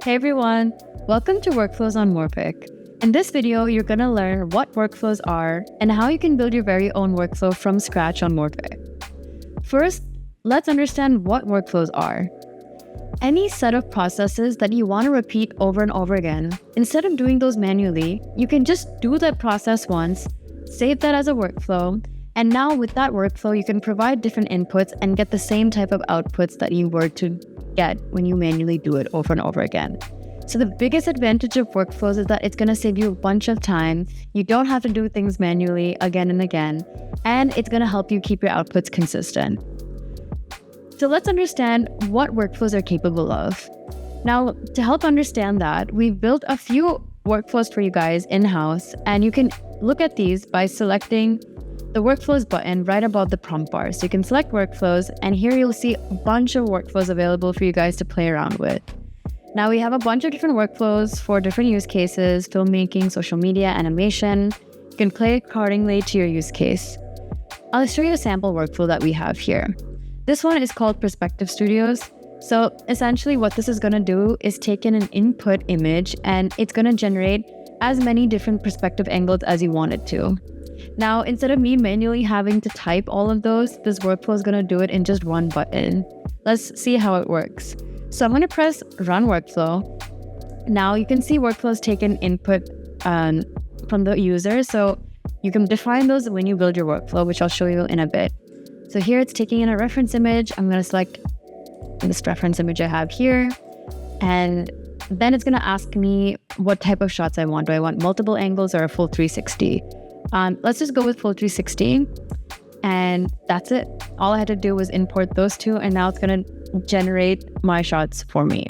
Hey everyone, welcome to Workflows on Morphic. In this video, you're going to learn what workflows are and how you can build your very own workflow from scratch on Morphic. First, let's understand what workflows are. Any set of processes that you want to repeat over and over again, instead of doing those manually, you can just do that process once, save that as a workflow, and now with that workflow, you can provide different inputs and get the same type of outputs that you were to get when you manually do it over and over again. So the biggest advantage of workflows is that it's going to save you a bunch of time. You don't have to do things manually again and again, and it's going to help you keep your outputs consistent. So let's understand what workflows are capable of. Now, to help understand that, we've built a few workflows for you guys in-house, and you can look at these by selecting the workflows button right above the prompt bar. So you can select workflows, and here you'll see a bunch of workflows available for you guys to play around with. Now we have a bunch of different workflows for different use cases: filmmaking, social media, animation. You can play accordingly to your use case. I'll show you a sample workflow that we have here. This one is called Perspective Studios. So essentially what this is going to do is take in an input image, and it's going to generate as many different perspective angles as you want it to. Now, instead of me manually having to type all of those, this workflow is going to do it in just one button. Let's see how it works. So I'm going to press Run Workflow. Now you can see workflows take an input from the user. So you can define those when you build your workflow, which I'll show you in a bit. So here it's taking in a reference image. I'm going to select this reference image I have here. And then it's going to ask me what type of shots I want. Do I want multiple angles or a full 360? Let's just go with full 360, and that's it. All I had to do was import those two, and now it's going to generate my shots for me.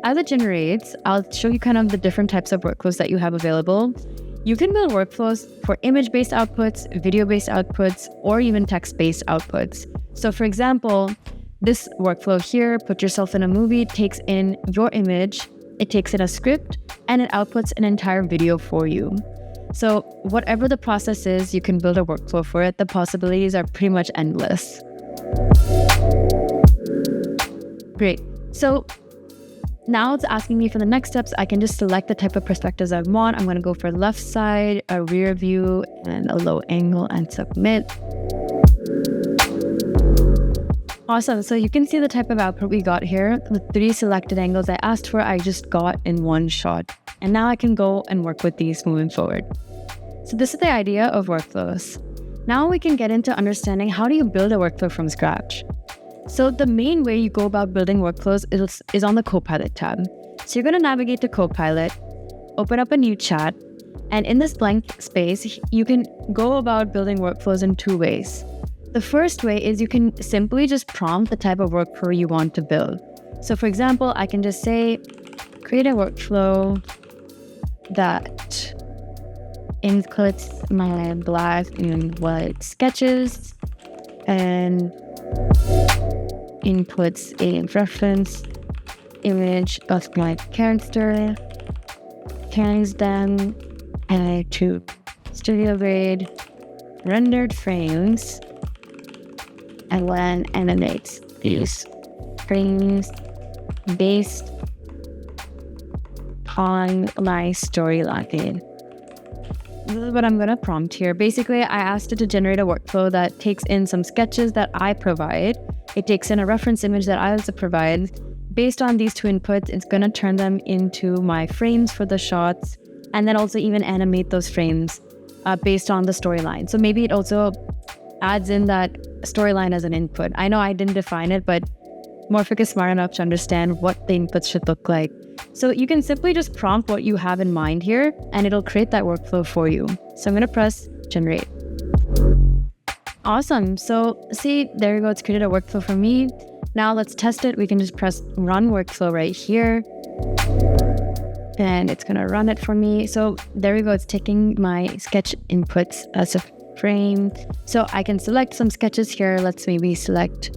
As it generates, I'll show you kind of the different types of workflows that you have available. You can build workflows for image-based outputs, video-based outputs, or even text-based outputs. So for example, this workflow here, put yourself in a movie, takes in your image, it takes in a script, and it outputs an entire video for you. So whatever the process is, you can build a workflow for it. The possibilities are pretty much endless. Great. So now it's asking me for the next steps. I can just select the type of perspectives I want. I'm going to go for left side, a rear view, and a low angle, and submit. Awesome. So you can see the type of output we got here. The 3 selected angles I asked for, I just got in one shot. And now I can go and work with these moving forward. So this is the idea of workflows. Now we can get into understanding how do you build a workflow from scratch. So the main way you go about building workflows is on the Copilot tab. So you're going to navigate to Copilot, open up a new chat, and in this blank space, you can go about building workflows in 2 ways. The first way is you can simply just prompt the type of workflow you want to build. So for example, I can just say, create a workflow that inputs my black and white sketches and inputs a reference image of my character, carries them to studio grade rendered frames, and then animates these frames based on my storyline. This is what I'm going to prompt here. Basically, I asked it to generate a workflow that takes in some sketches that I provide. It takes in a reference image that I also provide. Based on these 2 inputs, it's going to turn them into my frames for the shots, and then also even animate those frames based on the storyline. So maybe it also adds in that storyline as an input. I know I didn't define it, but Morphic is smart enough to understand what the inputs should look like. So you can simply just prompt what you have in mind here, and it'll create that workflow for you. So I'm going to press generate. Awesome. So see, there you go. It's created a workflow for me. Now let's test it. We can just press run workflow right here, and it's going to run it for me. So there we go. It's taking my sketch inputs as a frame. So I can select some sketches here. Let's maybe select,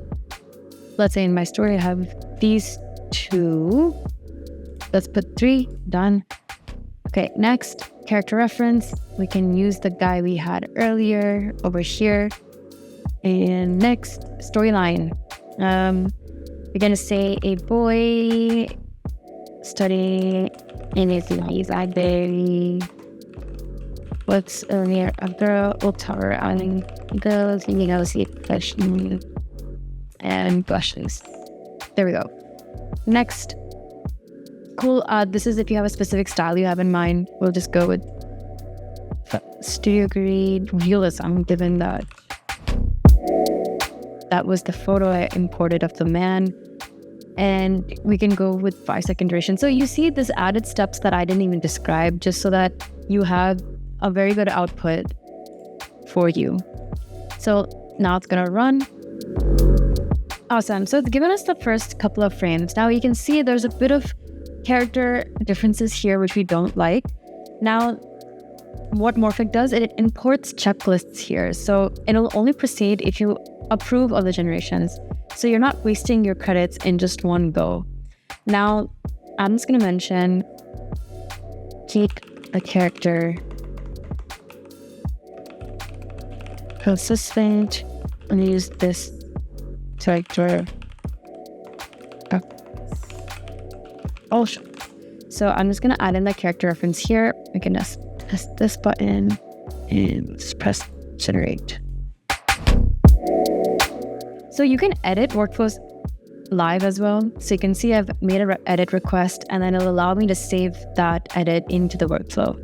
let's say in my story, I have these 2. Let's put 3, done. Okay, next, character reference. We can use the guy we had earlier over here. And next, storyline. We're gonna say a boy study anything like they what's near a girl will tower on girls, see fashion and blushes. There we go. Next. Cool. This is if you have a specific style you have in mind. We'll just go with studio grade realism, given that that was the photo I imported of the man. And we can go with 5-second duration. So you see this added steps that I didn't even describe, just so that you have a very good output for you. So now it's gonna run. Awesome. So it's given us the first couple of frames. Now you can see there's a bit of character differences here, which we don't like. Now, what Morphic does, it imports checklists here. So it'll only proceed if you approve of the generations. So you're not wasting your credits in just one go. Now, I'm just going to mention, keep a character consistent and use this character. Oh, so I'm just going to add in the character reference here. We can just press this button and just press generate. So you can edit workflows live as well. So you can see I've made an edit request, and then it'll allow me to save that edit into the workflow.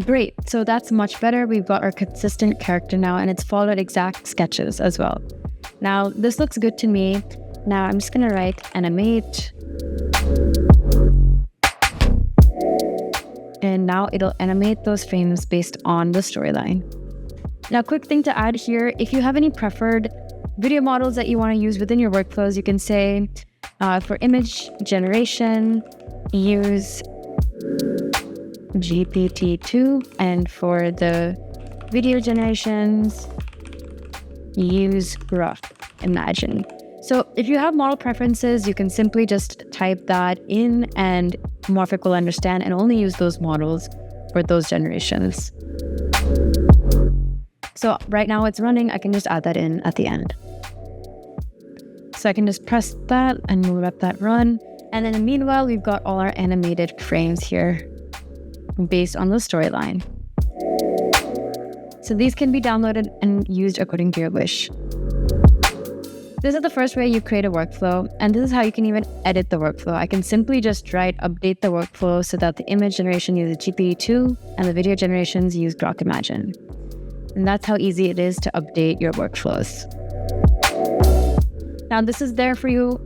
Great. So that's much better. We've got our consistent character now, and it's followed exact sketches as well. Now, this looks good to me. Now I'm just going to write animate. And now it'll animate those frames based on the storyline. Now, quick thing to add here, if you have any preferred video models that you want to use within your workflows, you can say for image generation, use GPT-2, and for the video generations, use rough imagine. So if you have model preferences, you can simply just type that in and Morphic will understand and only use those models for those generations. So right now it's running, I can just add that in at the end. So I can just press that and we'll let that run. And then meanwhile, we've got all our animated frames here based on the storyline. So these can be downloaded and used according to your wish. This is the first way you create a workflow, and this is how you can even edit the workflow. I can simply just update the workflow so that the image generation uses GPT-2 and the video generations use Grok Imagine. And that's how easy it is to update your workflows. Now, this is there for you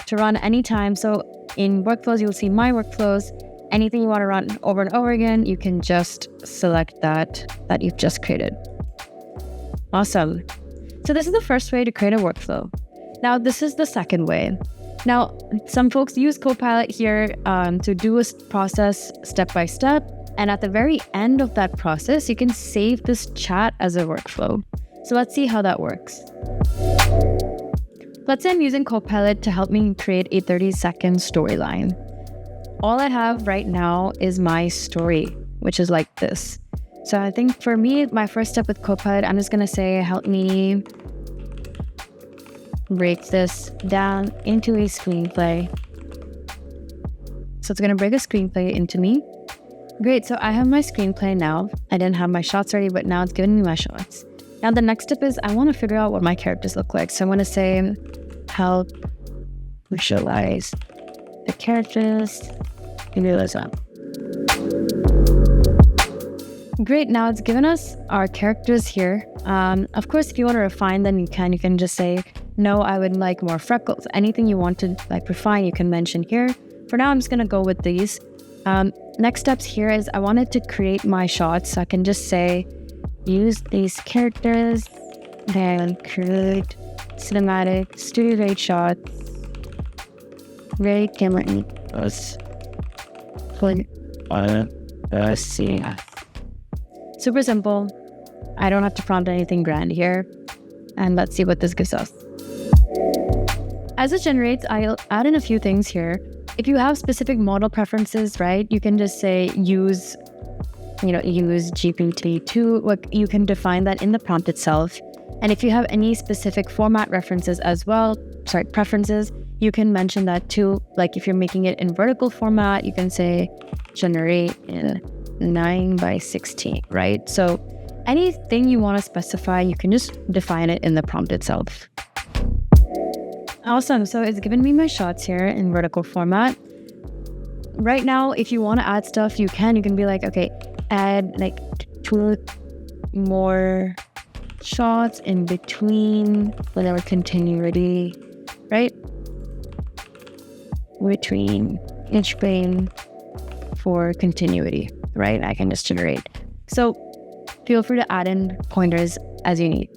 to run anytime. So in workflows, you'll see my workflows. Anything you want to run over and over again, you can just select that you've just created. Awesome. So this is the first way to create a workflow. Now, this is the second way. Now, some folks use Copilot here to do a process step by step. And at the very end of that process, you can save this chat as a workflow. So let's see how that works. Let's say I'm using Copilot to help me create a 30-second storyline. All I have right now is my story, which is like this. So I think for me, my first step with Copilot, I'm just going to say, help me break this down into a screenplay. So it's going to break a screenplay into me. Great, so I have my screenplay now. I didn't have my shots ready, but now it's giving me my shots. Now the next step is I want to figure out what my characters look like. So I'm going to say, help visualize the characters in realism. Great, now it's given us our characters here. Of course, if you want to refine them, you can just say, no, I would like more freckles. Anything you want to refine, you can mention here. For now, I'm just going to go with these. Next steps here is I wanted to create my shots. So I can just say, use these characters, then create cinematic studio grade shots. Great camera us. See. Super simple. I don't have to prompt anything grand here. And let's see what this gives us. As it generates, I'll add in a few things here. If you have specific model preferences, right, you can just say use GPT-2. You can define that in the prompt itself. And if you have any specific format references preferences, you can mention that too. Like if you're making it in vertical format, you can say generate in 9:16, right? So anything you want to specify, you can just define it in the prompt itself. Awesome. So it's given me my shots here in vertical format. Right now, if you want to add stuff, you can be like, okay, add like 2 more shots in between whatever continuity, right? Between each frame for continuity, right? I can just generate. So feel free to add in pointers as you need.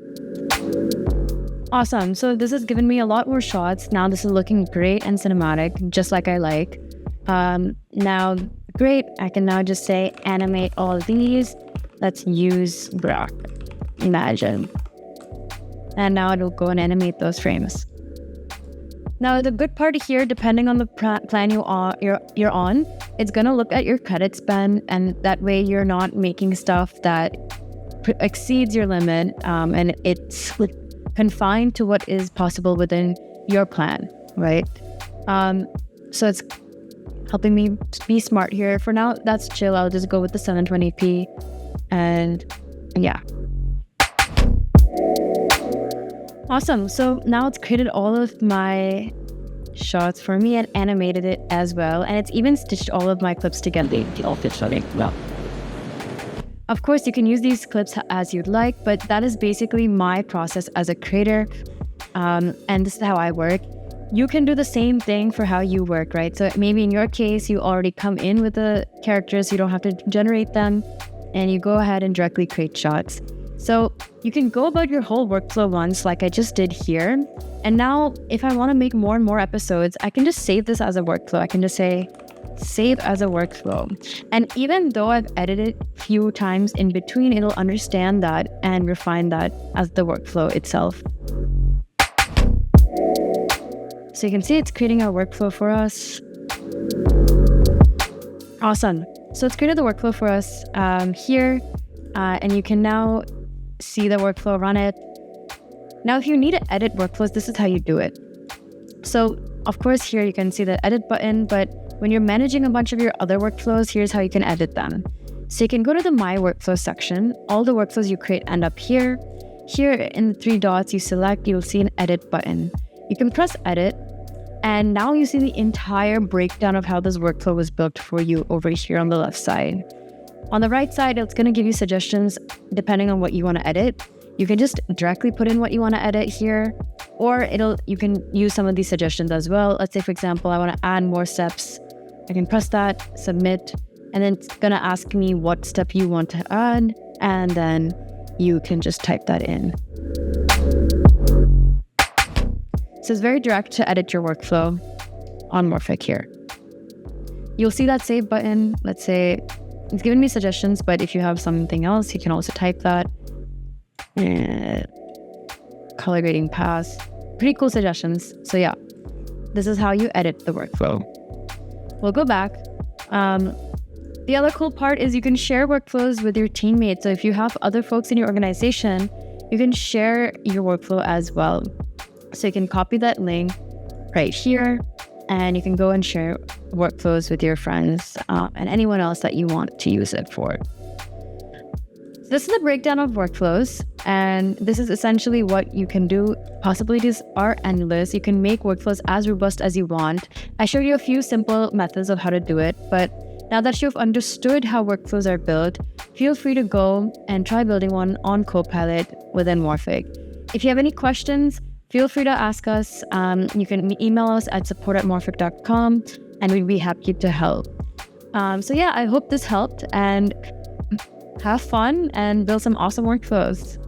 Awesome. So this has given me a lot more shots. Now this is looking great and cinematic, just like I like. Now, great. I can now just say animate all of these. Let's use Grok. Imagine. And now it'll go and animate those frames. Now, the good part here, depending on the plan you're on, it's going to look at your credit spend, and that way you're not making stuff that exceeds your limit, and it's confined to what is possible within your plan, right? So it's helping me be smart here. For now, that's chill. I'll just go with the 720p, and yeah. Awesome. So now it's created all of my shots for me and animated it as well. And it's even stitched all of my clips together. Of course, you can use these clips as you'd like, but that is basically my process as a creator. And this is how I work. You can do the same thing for how you work, right? So maybe in your case, you already come in with the characters. You don't have to generate them, and you go ahead and directly create shots. So you can go about your whole workflow once, like I just did here. And now if I want to make more and more episodes, I can just save this as a workflow. I can just say save as a workflow. And even though I've edited a few times in between, it'll understand that and refine that as the workflow itself. So you can see it's creating our workflow for us. Awesome. So it's created the workflow for us here. And you can now see the workflow, run it. Now, if you need to edit workflows, this is how you do it. So, of course, here you can see the edit button, but when you're managing a bunch of your other workflows, here's how you can edit them. So you can go to the My Workflow section. All the workflows you create end up here. Here in the 3 dots you select, you'll see an edit button. You can press edit, and now you see the entire breakdown of how this workflow was built for you over here on the left side. On the right side, it's going to give you suggestions depending on what you want to edit. You can just directly put in what you want to edit here, or you can use some of these suggestions as well. Let's say, for example, I want to add more steps. I can press that, submit, and then it's going to ask me what step you want to add, and then you can just type that in. So it's very direct to edit your workflow on Morphic here. You'll see that save button. Let's say it's given me suggestions, but if you have something else, you can also type that. Color grading pass. Pretty cool suggestions. So yeah, this is how you edit the workflow. We'll go back. The other cool part is you can share workflows with your teammates. So if you have other folks in your organization, you can share your workflow as well. So you can copy that link right here, and you can go and share workflows with your friends and anyone else that you want to use it for. So this is a breakdown of workflows, and this is essentially what you can do. Possibilities are endless. You can make workflows as robust as you want. I showed you a few simple methods of how to do it, but now that you've understood how workflows are built, feel free to go and try building one on Copilot within Morphic. If you have any questions, feel free to ask us. You can email us at support@morphic.com, and we'd be happy to help. So yeah, I hope this helped, and have fun and build some awesome workflows.